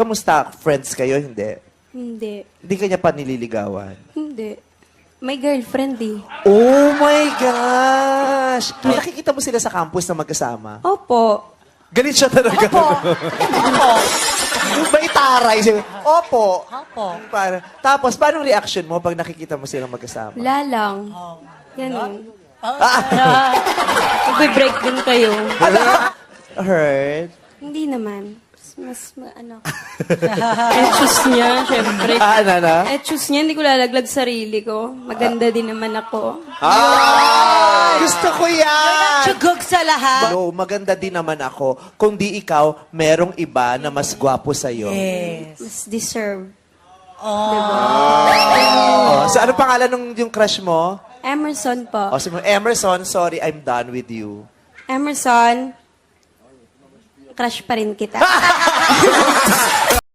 Kamusta? Friends kayo? Hindi. Hindi. Hindi ka niya pa nililigawan. Hindi. May girlfriend eh. Oh my gosh! Nakikita mo sila sa campus na magkasama? Opo. Galit siya talaga. Opo. May taray siya. Opo. Opo. Tapos, paano reaction mo pag nakikita mo silang magkasama? Wala lang. Ganun. Ah, Magbe-break din kayo. heard? Hindi naman. Ano. Etchus niya, syempre. Ano? Etchus niya, hindi ko lalaglag sarili ko. Maganda din naman ako. Gusto ko yan! Tsugog sa lahat. No, maganda din naman ako. Kung di ikaw, merong iba na mas gwapo sa'yo. Yes. Mas deserve. Oh, so, ano pangalan ng yung crush mo? Emerson po. Oh, sabi mo, Emerson, sorry, I'm done with you. Emerson, crush pa rin kita.